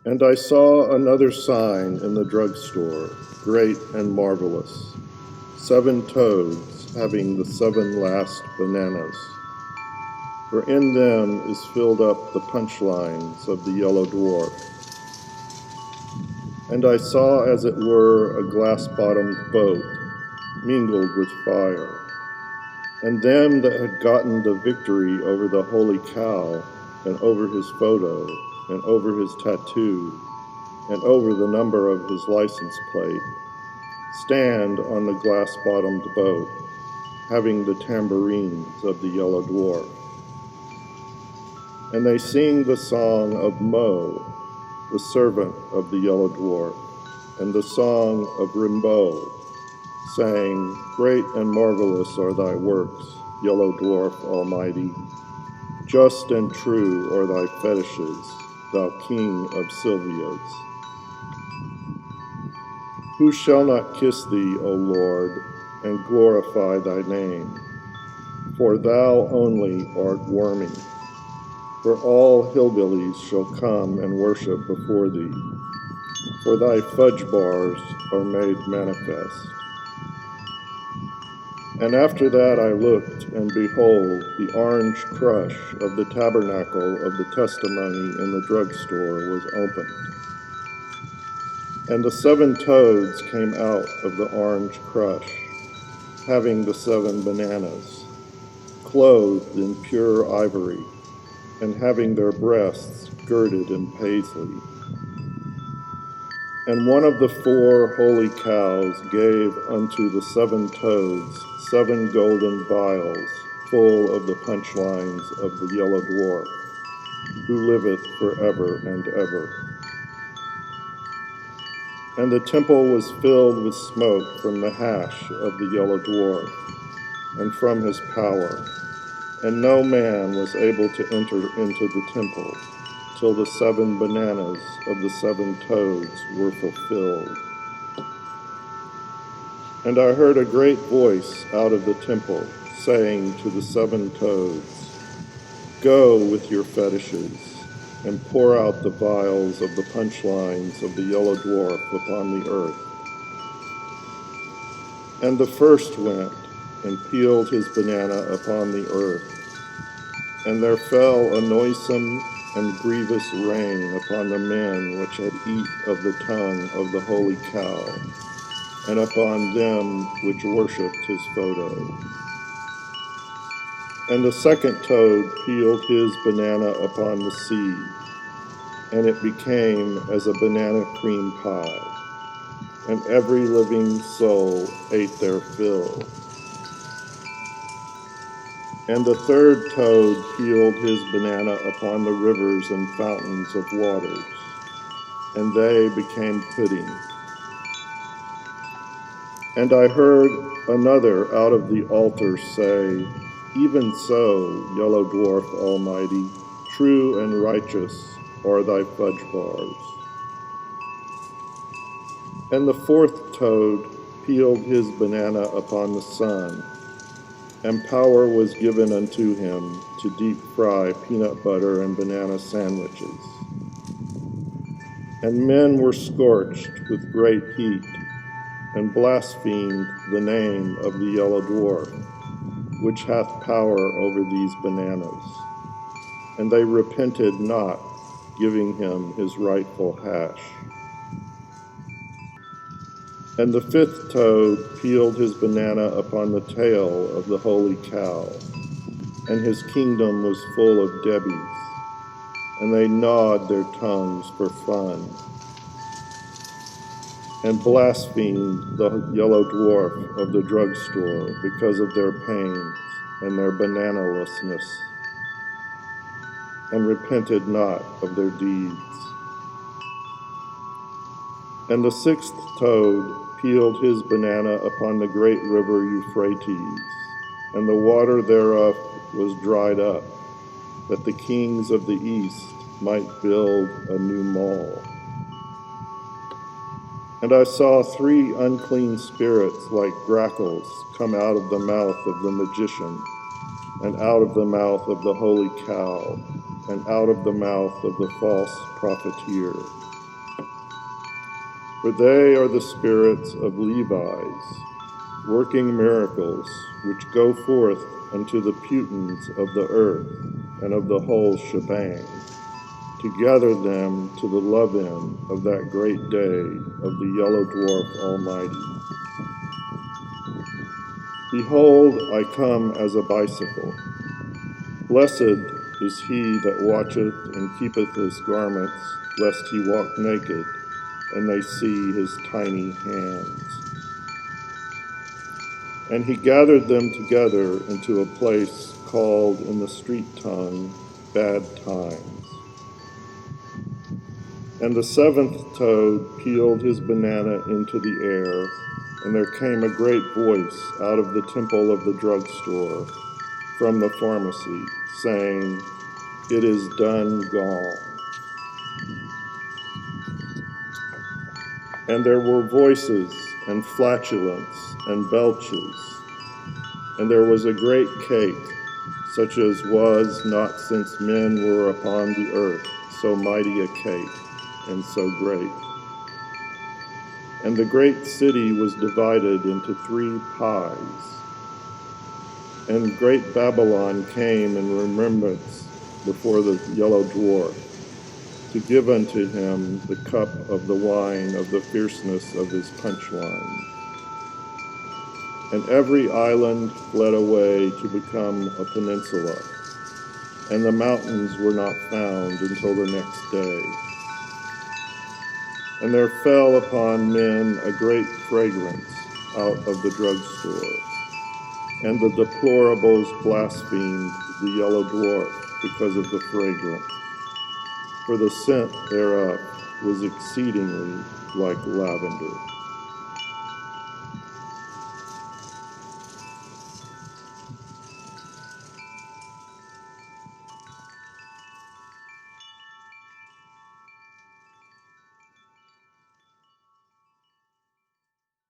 And I saw another sign in the drugstore, great and marvelous, 7 toads having the 7 last bananas. For in them is filled up the punchlines of the Yellow Dwarf. And I saw as it were a glass-bottomed boat, mingled with fire. And them that had gotten the victory over the holy cow, and over his photo, and over his tattoo, and over the number of his license plate, stand on the glass-bottomed boat, having the tambourines of the Yellow Dwarf. And they sing the song of Mo, the servant of the Yellow Dwarf, and the song of Rimbaud, saying, Great and marvelous are thy works, Yellow Dwarf Almighty. Just and true are thy fetishes, thou King of Sylvias. Who shall not kiss thee, O Lord, and glorify thy name? For thou only art wormy. For all hillbillies shall come and worship before thee, for thy fudge bars are made manifest. And after that I looked, and behold, the orange crush of the tabernacle of the testimony in the drugstore was opened. And the 7 toads came out of the orange crush, having the 7 bananas, clothed in pure ivory, and having their breasts girded in paisley. And one of the 4 holy cows gave unto the 7 toads 7 golden vials full of the punchlines of the Yellow Dwarf, who liveth forever and ever. And the temple was filled with smoke from the hash of the Yellow Dwarf, and from his power, and no man was able to enter into the temple till the 7 bananas of the 7 toads were fulfilled. And I heard a great voice out of the temple, saying to the 7 toads, Go with your fetishes, and pour out the vials of the punchlines of the Yellow Dwarf upon the earth. And the first went and peeled his banana upon the earth, and there fell a noisome and grievous rain upon the men which had eat of the tongue of the holy cow, and upon them which worshipped his photo. And the second toad peeled his banana upon the sea, and it became as a banana cream pie, and every living soul ate their fill. And the third toad peeled his banana upon the rivers and fountains of waters, and they became pudding. And I heard another out of the altar say, Even so, Yellow Dwarf Almighty, true and righteous are thy fudge bars. And the 4th toad peeled his banana upon the sun, and power was given unto him to deep fry peanut butter and banana sandwiches. And men were scorched with great heat, and blasphemed the name of the Yellow Dwarf, which hath power over these bananas. And they repented not, giving him his rightful hash. And the 5th toad peeled his banana upon the tail of the holy cow, and his kingdom was full of Debbies, and they gnawed their tongues for fun, and blasphemed the Yellow Dwarf of the drugstore because of their pains and their bananalessness, and repented not of their deeds. And the 6th toad peeled his banana upon the great river Euphrates, and the water thereof was dried up, that the kings of the east might build a new mall. And I saw 3 unclean spirits like grackles come out of the mouth of the magician, and out of the mouth of the holy cow, and out of the mouth of the false profiteer. For they are the spirits of Levites, working miracles, which go forth unto the putins of the earth and of the whole shebang, to gather them to the love-in of that great day of the Yellow Dwarf Almighty. Behold, I come as a bicycle. Blessed is he that watcheth and keepeth his garments, lest he walk naked, and they see his tiny hands. And he gathered them together into a place called in the street tongue Bad Times. And the seventh toad peeled his banana into the air, and there came a great voice out of the temple of the drugstore, from the pharmacy, saying, "It is done gone." And there were voices and flatulence and belches, and there was a great cake, such as was not since men were upon the earth, so mighty a cake, and so great. And the great city was divided into 3 pies. And great Babylon came in remembrance before the Yellow Dwarf, to give unto him the cup of the wine of the fierceness of his punchline. And every island fled away to become a peninsula, and the mountains were not found until the next day. And there fell upon men a great fragrance out of the drugstore, and the deplorables blasphemed the Yellow Dwarf because of the fragrance, for the scent thereof was exceedingly like lavender.